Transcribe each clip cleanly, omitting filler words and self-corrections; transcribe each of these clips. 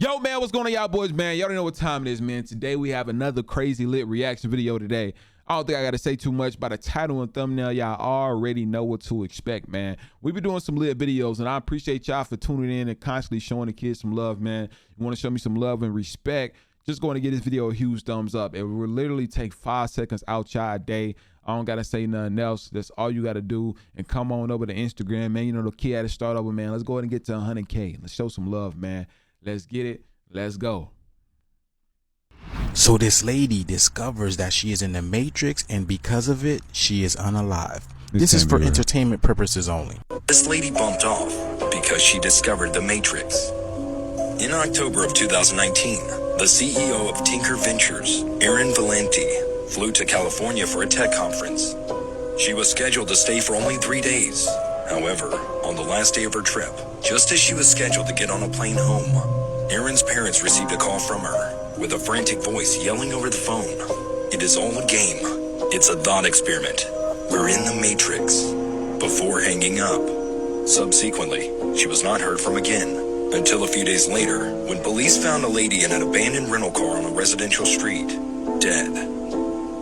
Yo, man, what's going on, y'all boys, man? Y'all already know what time it is, man. Today, we have another crazy lit reaction video today. I don't think I got to say too much. By the title and thumbnail, y'all already know what to expect, man. We be doing some lit videos, and I appreciate y'all for tuning in and constantly showing the kids some love, man. You want to show me some love and respect, just going to give this video a huge thumbs up. It will literally take 5 seconds out y'all day. I don't got to say nothing else. That's all you got to do. And come on over to Instagram, man. You know, the kid had to start over, man. Let's go ahead and get to 100K. Let's show some love, man. Let's get it. Let's go. So this lady discovers that she is in the Matrix, and because of it, she is unalive. This is for entertainment purposes only. This lady bumped off because she discovered the Matrix. In October of 2019, the CEO of Tinker Ventures, Erin Valenti, flew to California for a tech conference. She was scheduled to stay for only 3 days. However, on the last day of her trip, just as she was scheduled to get on a plane home, Erin's parents received a call from her, with a frantic voice yelling over the phone. It is all a game. It's a thought experiment. We're in the Matrix. Before hanging up. Subsequently, she was not heard from again, until a few days later, when police found a lady in an abandoned rental car on a residential street, dead.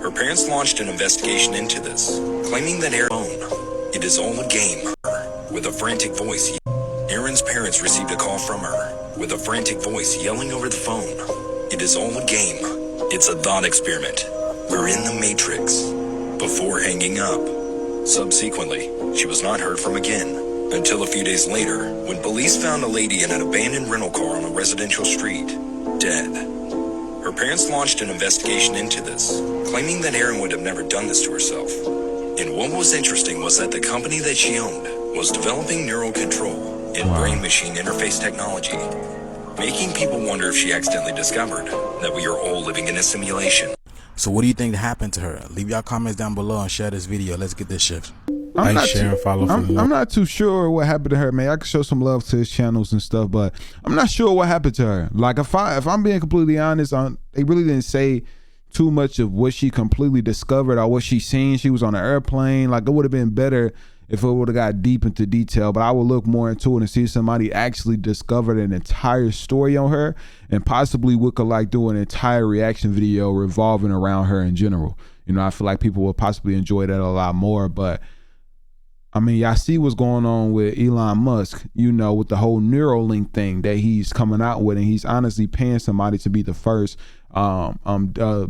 Her parents launched an investigation into this, claiming that it is all a game. With a frantic voice, Erin's parents received a call from her, with a frantic voice yelling over the phone. It is all a game. It's a thought experiment. We're in the Matrix. Before hanging up. Subsequently, she was not heard from again, until a few days later, when police found a lady in an abandoned rental car on a residential street, dead. Her parents launched an investigation into this, claiming that Erin would have never done this to herself. And what was interesting was that the company that she owned was developing neural control and brain-machine interface technology, making people wonder if she accidentally discovered that we are all living in a simulation. So what do you think happened to her? Leave your comments down below and share this video. Let's get this shift. I'm not too sure what happened to her, man. I could show some love to his channels and stuff, but I'm not sure what happened to her. Like, if I'm being completely honest, they really didn't say too much of what she completely discovered or what she seen. She was on an airplane. Like, it would have been better if it would have got deep into detail, but I would look more into it and see somebody actually discovered an entire story on her, and possibly we could like do an entire reaction video revolving around her in general. You know, I feel like people will possibly enjoy that a lot more. But I mean, y'all see what's going on with Elon Musk, you know, with the whole Neurolink thing that he's coming out with, and he's honestly paying somebody to be the first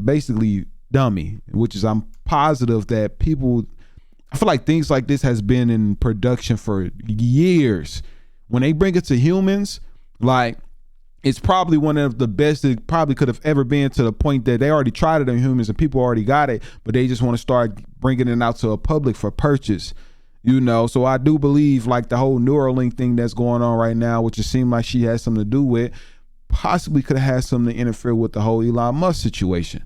basically dummy, which is, I'm positive that people, I feel like things like this has been in production for years. When they bring it to humans, like, it's probably one of the best it probably could have ever been, to the point that they already tried it on humans and people already got it, but they just want to start bringing it out to a public for purchase, you know? So I do believe like the whole Neuralink thing that's going on right now, which it seemed like she has something to do with, possibly could have had something to interfere with the whole Elon Musk situation.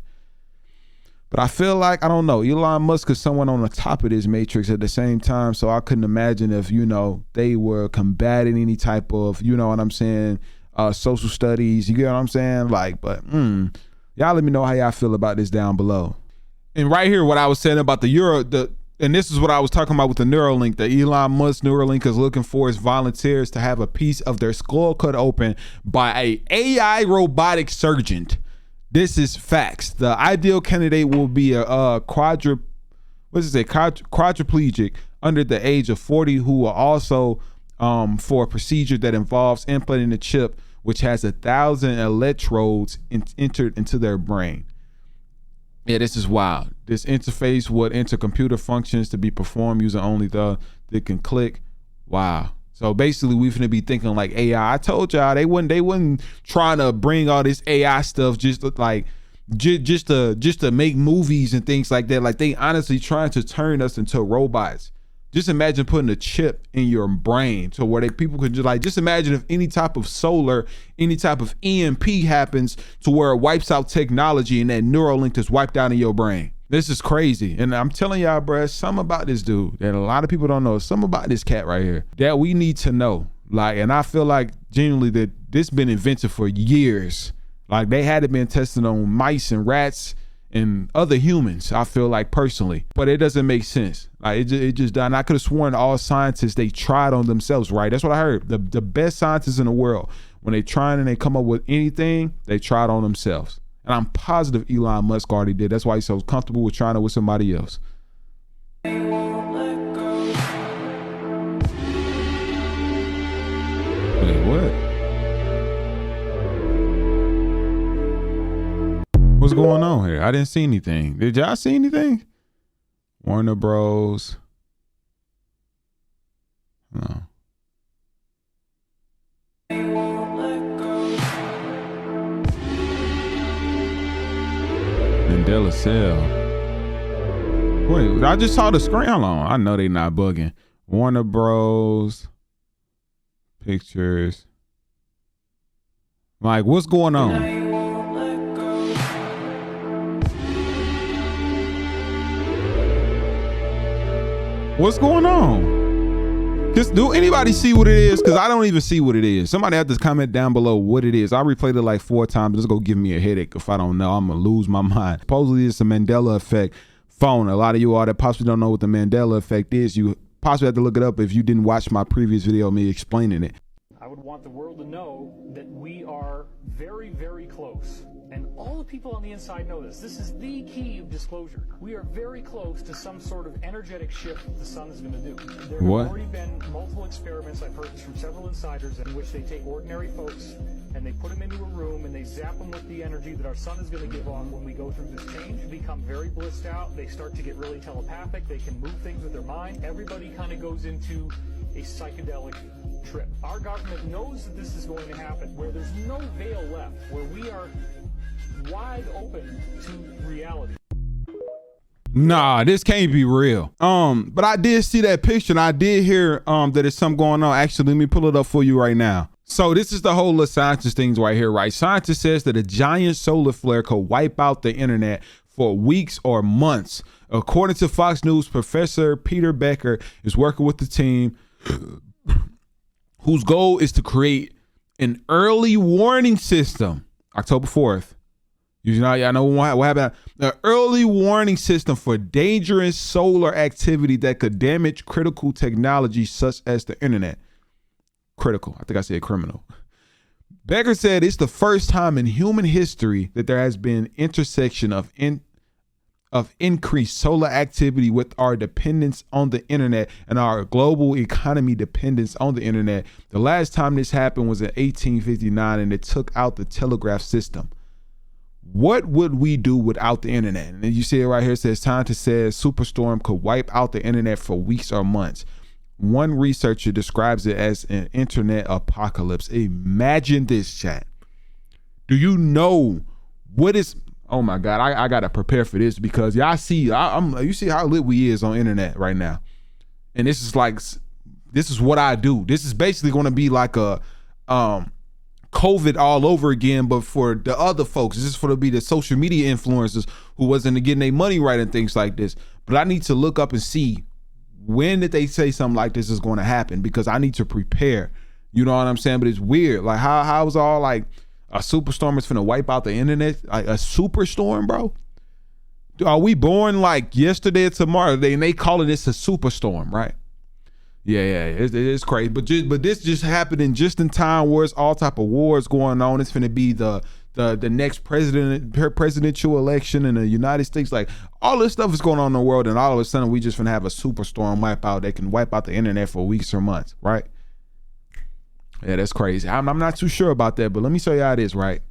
But I feel like, I don't know, Elon Musk is someone on the top of this Matrix at the same time. So I couldn't imagine if, you know, they were combating any type of, you know what I'm saying, social studies, you get what I'm saying? Like, but y'all let me know how y'all feel about this down below. And right here, what I was saying about and this is what I was talking about with the Neuralink. The Elon Musk Neuralink is looking for its volunteers to have a piece of their skull cut open by a AI robotic surgeon. This is facts. The ideal candidate will be a quadriplegic under the age of 40 who will also for a procedure that involves implanting a chip which has 1,000 electrodes entered into their brain. Yeah, this is wild. This interface would enter computer functions to be performed using only that can click. Wow. So basically, we finna be thinking like AI. I told y'all they wasn't trying to bring all this AI stuff just to make movies and things like that. Like, they honestly trying to turn us into robots. Just imagine putting a chip in your brain to where people could just imagine if any type of any type of EMP happens to where it wipes out technology and that Neuralink is wiped out in your brain. This is crazy. And I'm telling y'all, bruh, something about this dude that a lot of people don't know, something about this cat right here that we need to know. Like, and I feel like genuinely that this been invented for years. Like, they had it been tested on mice and rats and other humans, I feel like, personally, but it doesn't make sense. Like, it just done. I could have sworn all scientists, they tried on themselves, right? That's what I heard. The best scientists in the world, when they trying and they come up with anything, they try it on themselves. And I'm positive Elon Musk already did. That's why he's so comfortable with trying it with somebody else. Wait, what? What's going on here? I didn't see anything. Did y'all see anything? Warner Bros. No. Mandela Cell. Wait, I just saw the screen. Hold on. I know they not bugging. Warner Bros. Pictures. Like, what's going on? What's going on? Just do anybody see what it is? Because I don't even see what it is. Somebody have to comment down below what it is. I replayed it like 4 times. It's gonna give me a headache if I don't know. I'm gonna lose my mind. Supposedly it's a Mandela Effect phone. A lot of you all that possibly don't know what the Mandela Effect is, you possibly have to look it up if you didn't watch my previous video of me explaining it. I would want the world to know that we are very, very close. And all the people on the inside know this. This is the key of disclosure. We are very close to some sort of energetic shift that the sun is going to do. There have already been multiple experiments, I've heard this from several insiders, in which they take ordinary folks and they put them into a room and they zap them with the energy that our sun is going to give off when we go through this change. They become very blissed out. They start to get really telepathic. They can move things with their mind. Everybody kind of goes into a psychedelic trip. Our government knows that this is going to happen, where there's no veil left, where we are wide open to reality. Nah, this can't be real. But I did see that picture and I did hear that there's something going on. Actually, let me pull it up for you right now. So this is the whole little scientist things right here, right? Scientist says that a giant solar flare could wipe out the internet for weeks or months. According to Fox News, Professor Peter Becker is working with the team whose goal is to create an early warning system. October 4th. Y'all know what happened? An early warning system for dangerous solar activity that could damage critical technology such as the internet. Critical. I think I said criminal. Becker said it's the first time in human history that there has been intersection of increased solar activity with our dependence on the internet and our global economy dependence on the internet. The last time this happened was in 1859 and it took out the telegraph system. What would we do without the internet? And you see it right here. It says scientists says superstorm could wipe out the internet for weeks or months. One researcher describes it as an internet apocalypse. Imagine this, chat. Do you know what is? Oh my God, I gotta prepare for this because y'all see, you see how lit we is on internet right now, and this is what I do. This is basically going to be like a COVID all over again, but for the other folks. This is for to be the social media influencers who wasn't getting their money right and things like this. But I need to look up and see when did they say something like this is going to happen, because I need to prepare. You know what I'm saying? But it's weird. Like how was all like a superstorm is finna wipe out the internet? Like a superstorm, bro? Are we born like yesterday or tomorrow? They calling this a superstorm, right? Yeah, it's crazy. But this just happening just in time where it's all type of wars going on. It's finna be the next presidential election in the United States. Like all this stuff is going on in the world, and all of a sudden we just finna have a superstorm wipe out. They can wipe out the internet for weeks or months, right? Yeah, that's crazy. I'm not too sure about that, but let me show you how it is, right?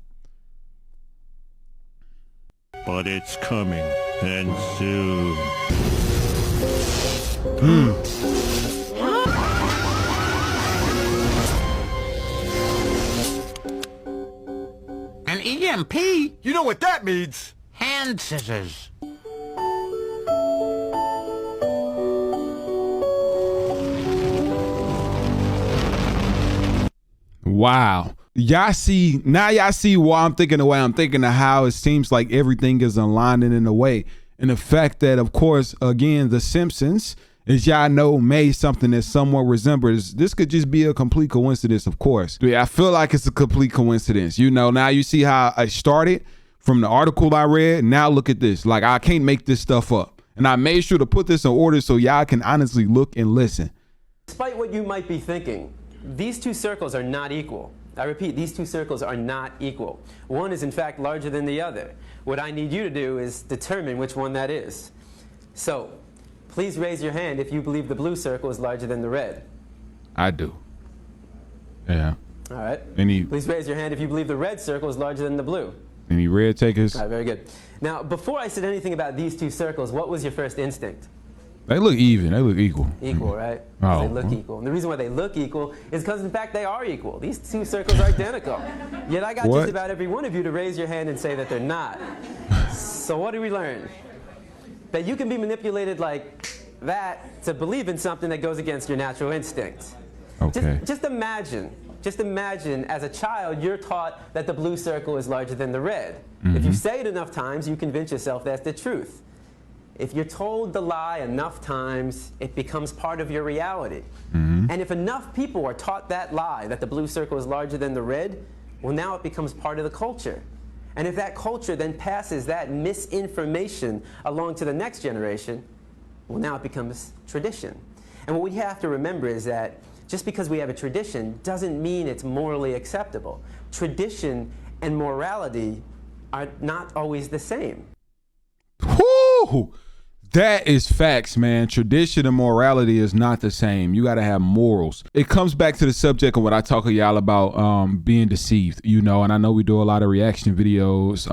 But it's coming, and soon. An EMP? You know what that means? Hand scissors. Wow. Y'all see why I'm thinking the way I'm thinking, of how it seems like everything is aligning in a way. And the fact that, of course, again, The Simpsons, as y'all know, made something that somewhat resembles. This could just be a complete coincidence, of course. Yeah, I feel like it's a complete coincidence. You know, now you see how I started from the article I read. Now look at this. Like, I can't make this stuff up. And I made sure to put this in order so y'all can honestly look and listen. Despite what you might be thinking, these two circles are not equal. I repeat, these two circles are not equal. One is in fact larger than the other. What I need you to do is determine which one that is. So, please raise your hand if you believe the blue circle is larger than the red. I do. Yeah. All right. Please raise your hand if you believe the red circle is larger than the blue. Any red takers? All right, very good. Now, before I said anything about these two circles, what was your first instinct? They look even. They look equal. Equal, right? Oh. They look equal. And the reason why they look equal is because, in fact, they are equal. These two circles are identical. Yet I got just about every one of you to raise your hand and say that they're not. So what do we learn? That you can be manipulated like that to believe in something that goes against your natural instinct. Okay. Just imagine as a child you're taught that the blue circle is larger than the red. If you say it enough times, you convince yourself that's the truth. If you're told the lie enough times, it becomes part of your reality. And if enough people are taught that lie, that the blue circle is larger than the red, well, now it becomes part of the culture. And if that culture then passes that misinformation along to the next generation, well, now it becomes tradition. And what we have to remember is that just because we have a tradition doesn't mean it's morally acceptable. Tradition and morality are not always the same. Whoo! That is facts, man. Tradition and morality is not the same. You got to have morals. It comes back to the subject of what I talk to y'all about, being deceived, you know, and I know we do a lot of reaction videos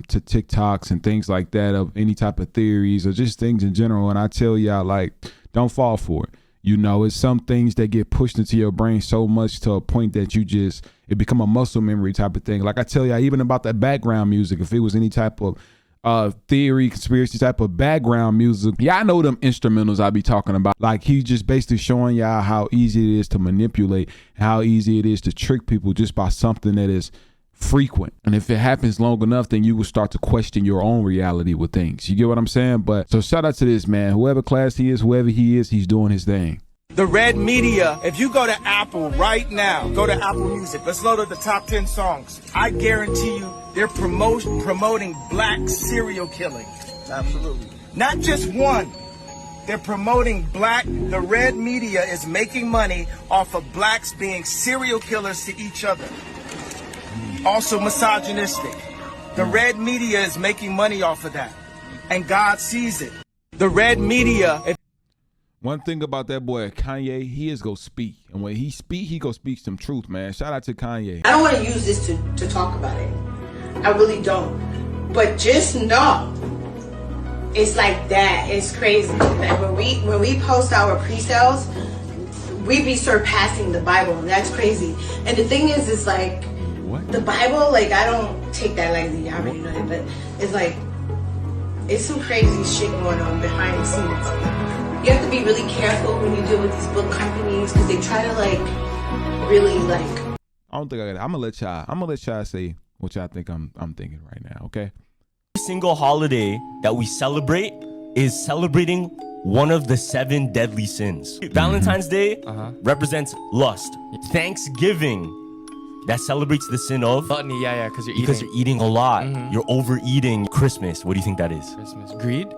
to TikToks and things like that of any type of theories or just things in general. And I tell y'all, like, don't fall for it. You know, it's some things that get pushed into your brain so much to a point that it become a muscle memory type of thing. Like I tell y'all, even about that background music, if it was any type of theory, conspiracy type of background music. Yeah, I know them instrumentals I be talking about. Like he's just basically showing y'all how easy it is to manipulate, how easy it is to trick people just by something that is frequent. And if it happens long enough, then you will start to question your own reality with things. You get what I'm saying? But so shout out to this man. Whoever class he is, whoever he is, he's doing his thing. The red media, if you go to Apple right now, go to Apple Music, let's load up the top 10 songs. I guarantee you they're promoting black serial killing. Absolutely. Not just one. They're promoting the red media is making money off of blacks being serial killers to each other. Also misogynistic. The red media is making money off of that. And God sees it. The red media... One thing about that boy Kanye, he is go speak, and when he go speak some truth, man. Shout out to Kanye. I don't want to use this to talk about it. I really don't. But just know, it's like that. It's crazy. Like when we post our pre-sales, we be surpassing the Bible, and that's crazy. And the thing is, it's like the Bible. Like I don't take that lightly. I already know that, but it's like it's some crazy shit going on behind the scenes. You have to be really careful when you deal with these book companies because they try to like really like. I don't think I got it. I'm gonna let y'all say what y'all think I'm thinking right now. Okay. Every single holiday that we celebrate is celebrating one of the 7 deadly sins. Valentine's Day represents lust. Thanksgiving, that celebrates the sin of gluttony. Because you're eating a lot. You're overeating. Christmas, what do you think that is? Christmas. Greed.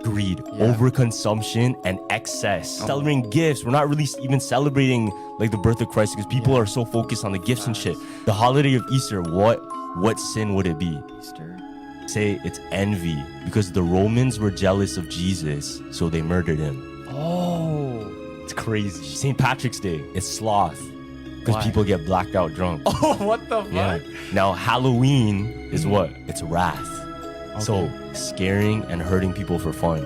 Yeah. Overconsumption and excess. Celebrating gifts. We're not really even celebrating like the birth of Christ because people are so focused on the gifts and shit. The holiday of Easter, what sin would it be? Easter. Say it's envy because the Romans were jealous of Jesus, so they murdered him. Oh, it's crazy. St. Patrick's Day, it's sloth. Because people get blacked out drunk. Oh, what the fuck? Yeah. Now, Halloween is what? It's wrath. Okay. So, scaring and hurting people for fun.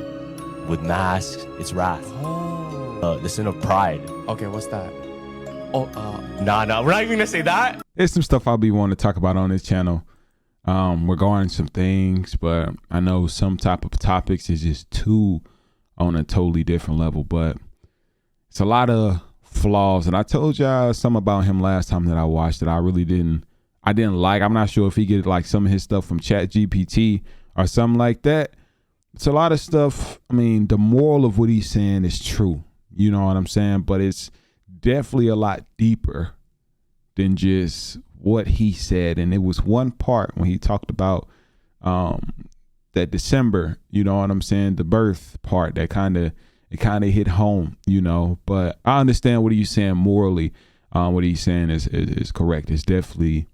With masks, it's wrath. Oh. The sin of pride. Okay, what's that? Oh, Nah, we're not even gonna say that. There's some stuff I'll be wanting to talk about on this channel. Regarding some things, but I know some type of topics is just too on a totally different level, but it's a lot of flaws. And I told y'all something about him last time that I watched that I really didn't like. I'm not sure if he get like some of his stuff from ChatGPT or something like that. It's a lot of stuff. I mean, the moral of what he's saying is true. You know what I'm saying? But it's definitely a lot deeper than just what he said. And it was one part when he talked about that December, you know what I'm saying, the birth part that kind of hit home, you know. But I understand what he's saying morally. What he's saying is correct. It's definitely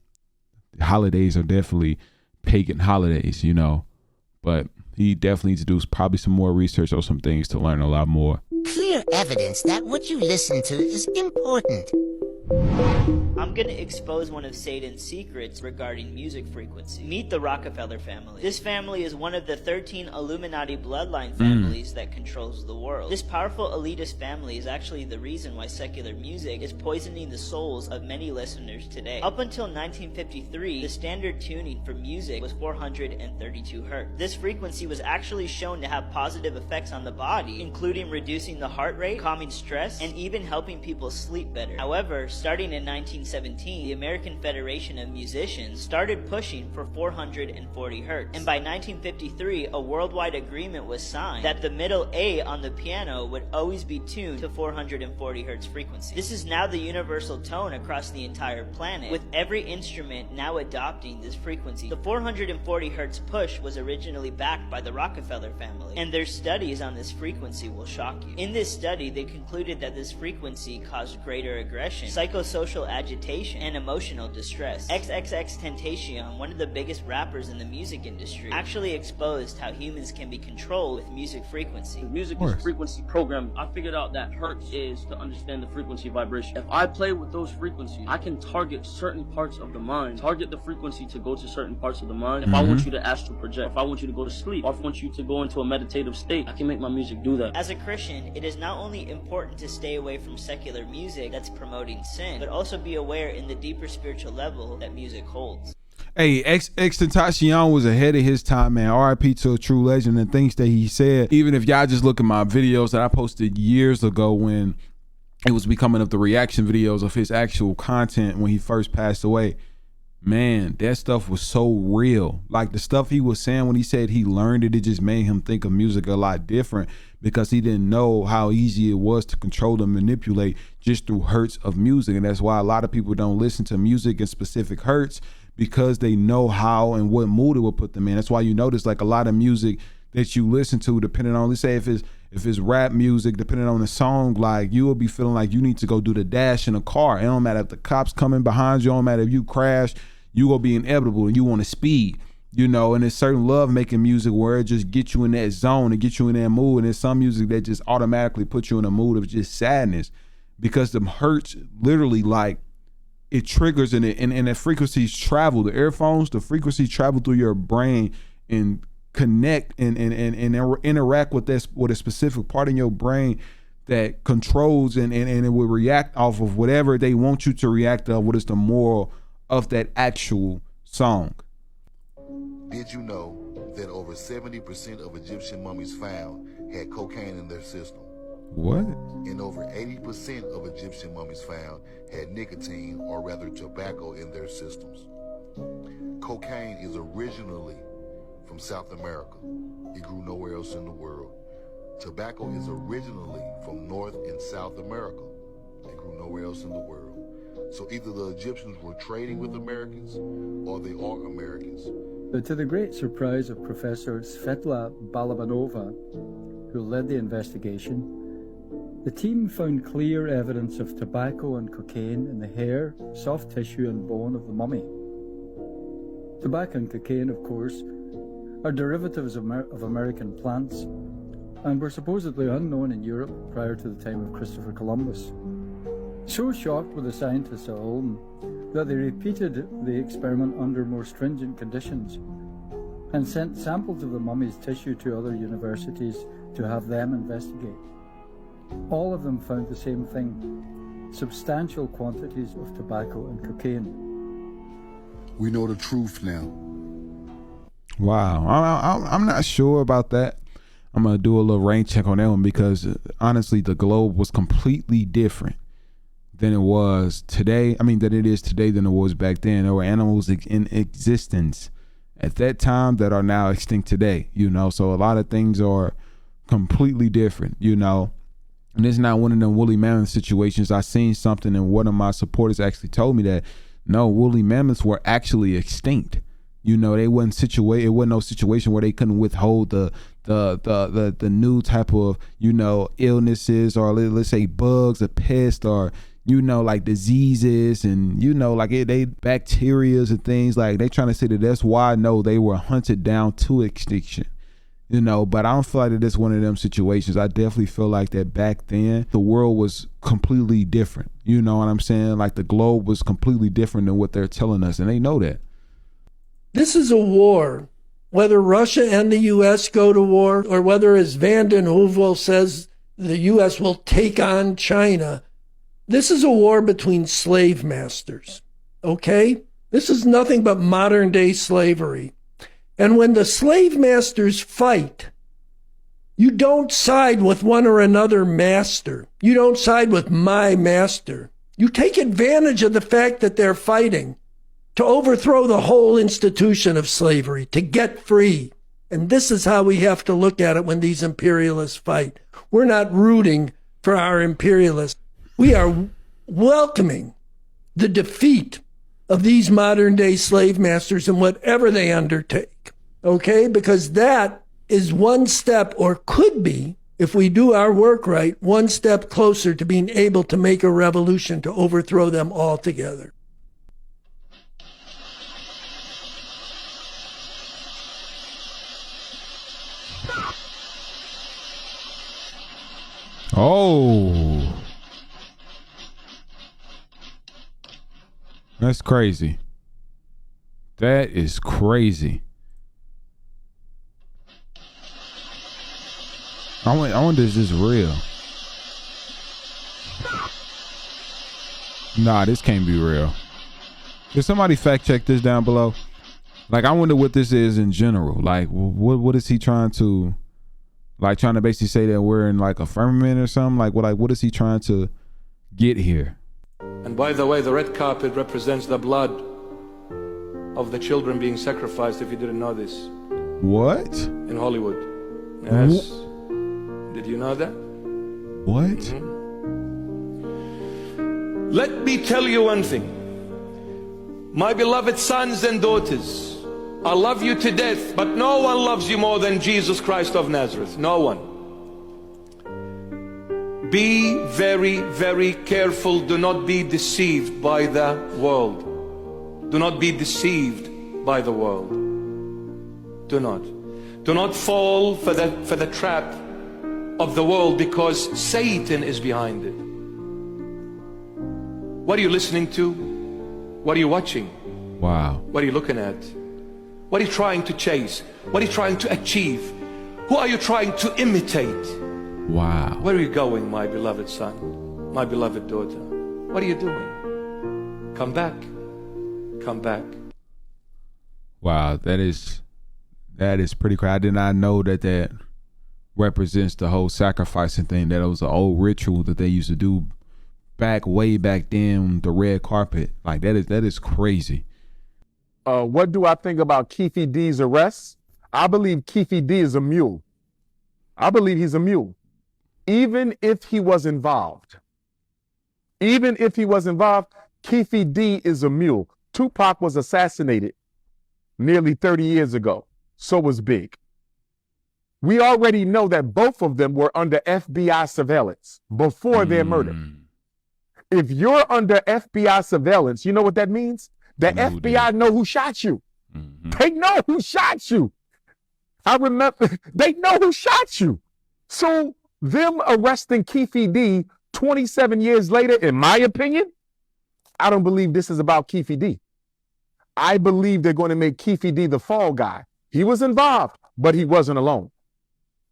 holidays are definitely pagan holidays, you know. But he definitely needs to do probably some more research on some things to learn a lot more. Clear evidence that what you listen to is important. I'm gonna expose one of Satan's secrets regarding music frequency. Meet the Rockefeller family. This family is one of the 13 Illuminati bloodline families that controls the world. This powerful elitist family is actually the reason why secular music is poisoning the souls of many listeners today. Up until 1953, the standard tuning for music was 432 Hz. This frequency was actually shown to have positive effects on the body, including reducing the heart rate, calming stress, and even helping people sleep better. However, starting in 1917, the American Federation of Musicians started pushing for 440 Hz. And by 1953, a worldwide agreement was signed that the middle A on the piano would always be tuned to 440 Hz frequency. This is now the universal tone across the entire planet, with every instrument now adopting this frequency. The 440 Hz push was originally backed by the Rockefeller family, and their studies on this frequency will shock you. In this study, they concluded that this frequency caused greater aggression, psychosocial agitation, and emotional distress. XXXTentacion, one of the biggest rappers in the music industry, actually exposed how humans can be controlled with music frequency. Music is frequency programming. I figured out that hertz is to understand the frequency vibration. If I play with those frequencies, I can target certain parts of the mind, target the frequency to go to certain parts of the mind. If I want you to astral project, if I want you to go to sleep, or if I want you to go into a meditative state, I can make my music do that. As a Christian, it is not only important to stay away from secular music that's promoting sin, but also be aware in the deeper spiritual level that music holds. Hey, XXTentacion was ahead of his time, man. RIP to a true legend, and things that he said. Even if y'all just look at my videos that I posted years ago when it was becoming of the reaction videos of his actual content when he first passed away, man, that stuff was so real. Like the stuff he was saying when he said he learned it, it just made him think of music a lot different because he didn't know how easy it was to control and manipulate just through hertz of music. And that's why a lot of people don't listen to music in specific hertz, because they know how and what mood it will put them in. That's why you notice like a lot of music that you listen to, depending on, let's say if it's rap music, depending on the song, like you will be feeling like you need to go do the dash in a car. It don't matter if the cops coming behind you, it don't matter if you crash, you gonna be inevitable and you want to speed, you know. And there's certain love making music where it just gets you in that zone and get you in that mood. And there's some music that just automatically puts you in a mood of just sadness, because the hertz literally, like, it triggers and the frequencies travel. The earphones, the frequencies travel through your brain and connect and interact with a specific part in your brain that controls and it will react off of whatever they want you to react of, what is the moral of that actual song. Did you know that over 70% of Egyptian mummies found had cocaine in their system? What? And over 80% of Egyptian mummies found had nicotine, or rather tobacco, in their systems. Cocaine is originally from South America. It grew nowhere else in the world. Tobacco is originally from North and South America. It grew nowhere else in the world. So either the Egyptians were trading with Americans or they are Americans. But to the great surprise of Professor Svetla Balabanova, who led the investigation, the team found clear evidence of tobacco and cocaine in the hair, soft tissue and bone of the mummy. Tobacco and cocaine, of course, are derivatives of American plants and were supposedly unknown in Europe prior to the time of Christopher Columbus. So shocked were the scientists at home that they repeated the experiment under more stringent conditions and sent samples of the mummy's tissue to other universities to have them investigate. All of them found the same thing: substantial quantities of tobacco and cocaine. We know the truth now. Wow, I'm not sure about that. I'm gonna do a little rain check on that one, because honestly, the globe was completely different than it was today. I mean, than it is today than it was back then. There were animals in existence at that time that are now extinct today, you know. So a lot of things are completely different, you know. And it's not one of them woolly mammoth situations. I seen something and one of my supporters actually told me that no, woolly mammoths were actually extinct. You know, they wasn't situated. It wasn't no situation where they couldn't withhold the new type of, you know, illnesses, or let's say bugs or pests, or, like diseases and like they bacterias and things, like they trying to say that that's why. No, they were hunted down to extinction. But I don't feel like that it's one of them situations. I definitely feel like that back then the world was completely different. You know what I'm saying? Like the globe was completely different than what they're telling us, and they know that. This is a war. Whether Russia and the U.S. go to war, or whether, as Vanden Heuvel says, the U.S. will take on China, this is a war between slave masters, okay? This is nothing but modern-day slavery. And when the slave masters fight, you don't side with one or another master. You don't side with my master. You take advantage of the fact that they're fighting to overthrow the whole institution of slavery, to get free. And this is how we have to look at it when these imperialists fight. We're not rooting for our imperialists. We are welcoming the defeat of these modern day slave masters in whatever they undertake, okay? Because that is one step, or could be, if we do our work right, one step closer to being able to make a revolution to overthrow them altogether. Oh, that's crazy. That is crazy. I wonder, is this real? Nah, this can't be real. Can somebody fact check this down below? Like, I wonder what this is in general. Like, what is he trying to, like, trying to basically say that we're in like a firmament or something? Like, what is he trying to get here? And by the way, the red carpet represents the blood of the children being sacrificed, if you didn't know this. What? In Hollywood. Yes. Did you know that? What? Let me tell you one thing. My beloved sons and daughters, I love you to death, but no one loves you more than Jesus Christ of Nazareth. No one. Be very, very careful. Do not be deceived by the world. Do not be deceived by the world. Do not. Do not fall for the trap of the world, because Satan is behind it. What are you listening to? What are you watching? Wow. What are you looking at? What are you trying to chase? What are you trying to achieve? Who are you trying to imitate? Wow. Where are you going, my beloved son, my beloved daughter? What are you doing? Come back. Come back. Wow, that is pretty crazy. I did not know that represents the whole sacrificing thing. That it was an old ritual that they used to do way back then, the red carpet. Like, that is crazy. What do I think about Keefe D's arrest? I believe Keefe D is a mule. I believe he's a mule. Even if he was involved, Keefe D is a mule. Tupac was assassinated nearly 30 years ago. So was Big. We already know that both of them were under FBI surveillance before their murder. If you're under FBI surveillance, you know what that means? The FBI know who shot you. They know who shot you. I remember, they know who shot you. So them arresting Keefe D 27 years later, in my opinion, I don't believe this is about Keefe D. I believe they're going to make Keefe D the fall guy. He was involved, but he wasn't alone.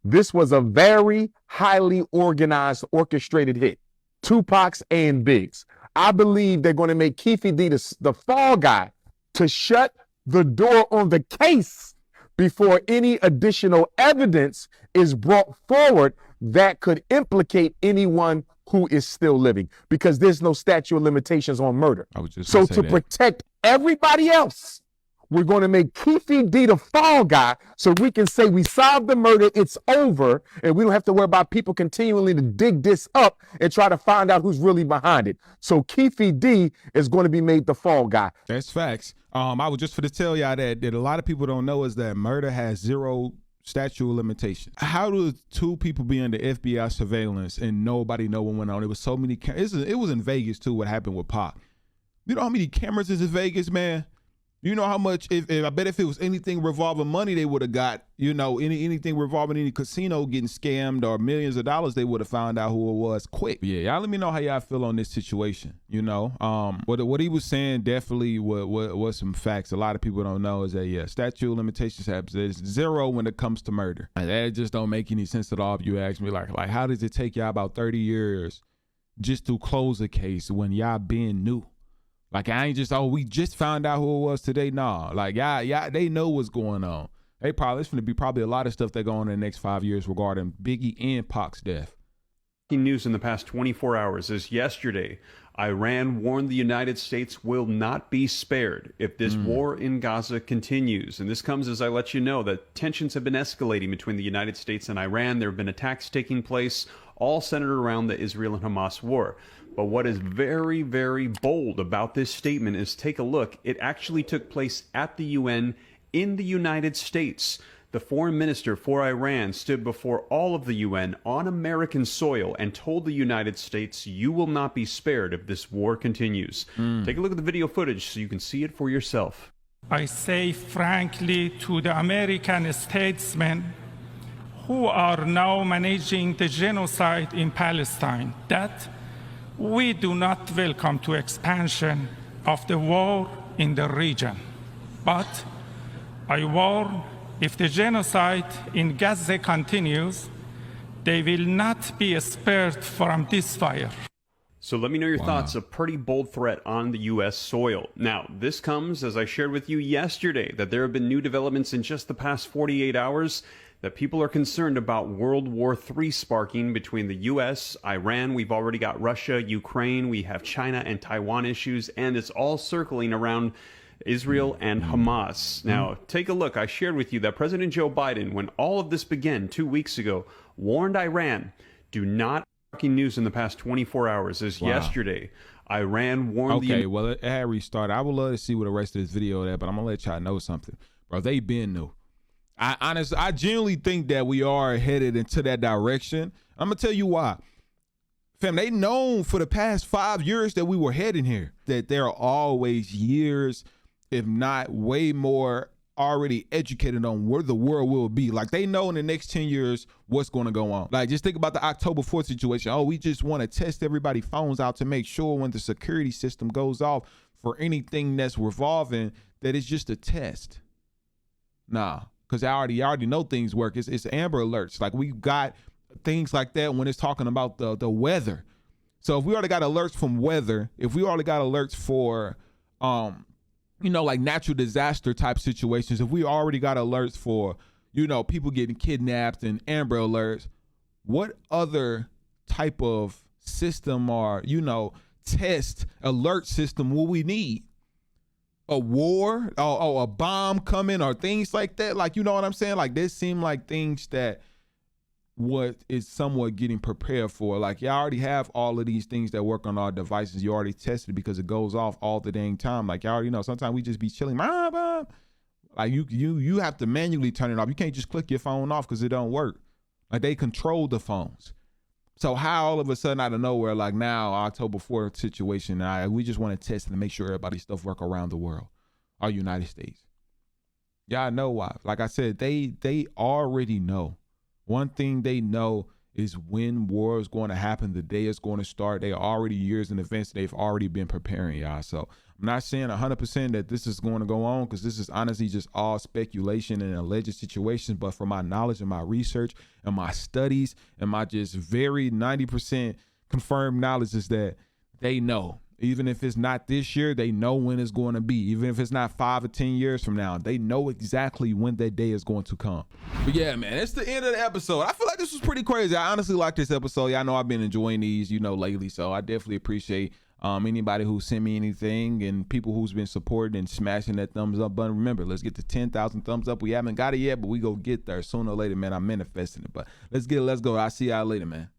This was a very highly organized, orchestrated hit. Tupac's and Big's. I believe they're going to make Keefe D the fall guy to shut the door on the case before any additional evidence is brought forward that could implicate anyone who is still living, because there's no statute of limitations on murder. So to protect everybody else, we're going to make Keefe D the fall guy so we can say we solved the murder, it's over, and we don't have to worry about people continually to dig this up and try to find out who's really behind it. So Keefe D is going to be made the fall guy. That's facts. I was just for to tell y'all that a lot of people don't know is that murder has zero statute of limitations. How do two people be under FBI surveillance and nobody know what went on? It was so many it was in Vegas too, what happened with Pac. You know how many cameras is in Vegas, man? You know how much, if I bet if it was anything revolving money they would have got, you know, anything revolving any casino getting scammed or millions of dollars, they would have found out who it was quick. Yeah, y'all let me know how y'all feel on this situation, you know. What he was saying definitely was some facts. A lot of people don't know is that, yeah, statute of limitations happens. It's 0 when it comes to murder. And that just don't make any sense at all if you ask me. Like how does it take y'all about 30 years just to close a case when y'all been new? Like, I ain't just, we just found out who it was today. Nah, like, y'all, they know what's going on. It's going to be probably a lot of stuff that go on in the next 5 years regarding Biggie and Pac's death. News in the past 24 hours is yesterday, Iran warned the United States will not be spared if this war in Gaza continues. And this comes as I let you know that tensions have been escalating between the United States and Iran. There have been attacks taking place, all centered around the Israel and Hamas war. But what is very, very bold about this statement is, take a look. It actually took place at the UN in the United States. The foreign minister for Iran stood before all of the UN on American soil and told the United States, you will not be spared if this war continues. Take a look at the video footage so you can see it for yourself. I say frankly to the American statesmen who are now managing the genocide in Palestine that we do not welcome to expansion of the war in the region. But I warn, if the genocide in Gaza continues, they will not be spared from this fire. So let me know your thoughts. A pretty bold threat on the U.S. soil. Now, this comes, as I shared with you yesterday, that there have been new developments in just the past 48 hours, that people are concerned about World War III sparking between the U.S., Iran. We've already got Russia, Ukraine. We have China and Taiwan issues, and it's all circling around Israel and Hamas. Now, take a look. I shared with you that President Joe Biden, when all of this began 2 weeks ago, warned Iran, do not news in the past 24 hours is yesterday. Iran warned well, it had restarted. I would love to see what the rest of this video there, but I'm gonna let y'all know something, bro. They been new. I genuinely think that we are headed into that direction. I'm gonna tell you why. Fam, they known for the past 5 years that we were heading here, that there are always years, if not way more, already educated on where the world will be. Like, they know in the next 10 years what's going to go on. Like, just think about the October 4th situation. Oh, we just want to test everybody's phones out to make sure when the security system goes off for anything that's revolving that it's just a test. Nah, because I already know things work. It's Amber Alerts. Like, we've got things like that when it's talking about the weather. So if we already got alerts from weather, if we already got alerts for like natural disaster type situations, if we already got alerts for, people getting kidnapped and Amber Alerts, what other type of system or, test alert system will we need? A war or a bomb coming or things like that? Like, you know what I'm saying? Like, this seem like things that what is somewhat getting prepared for. Like, you already have all of these things that work on our devices. You already tested it because it goes off all the dang time. Like, you already know. Sometimes we just be chilling. Like, you have to manually turn it off. You can't just click your phone off because it don't work. Like, they control the phones. So how all of a sudden out of nowhere, like now, October 4th situation, we just want to test it and make sure everybody's stuff work around the world, our United States. Y'all know why. Like I said, they already know. One thing they know is when war is going to happen, the day it's going to start. They are already years in advance. They've already been preparing, y'all. So I'm not saying 100% that this is going to go on, because this is honestly just all speculation and alleged situations. But from my knowledge and my research and my studies and my just very 90% confirmed knowledge is that they know. Even if it's not this year, they know when it's going to be. Even if it's not 5 or 10 years from now, they know exactly when that day is going to come. But yeah, man, it's the end of the episode. I feel like this was pretty crazy. I honestly like this episode. Y'all know I've been enjoying these, lately. So I definitely appreciate anybody who sent me anything and people who's been supporting and smashing that thumbs up button. Remember, let's get to 10,000 thumbs up. We haven't got it yet, but we go get there sooner or later, man. I'm manifesting it. But let's get it. Let's go. I'll see y'all later, man.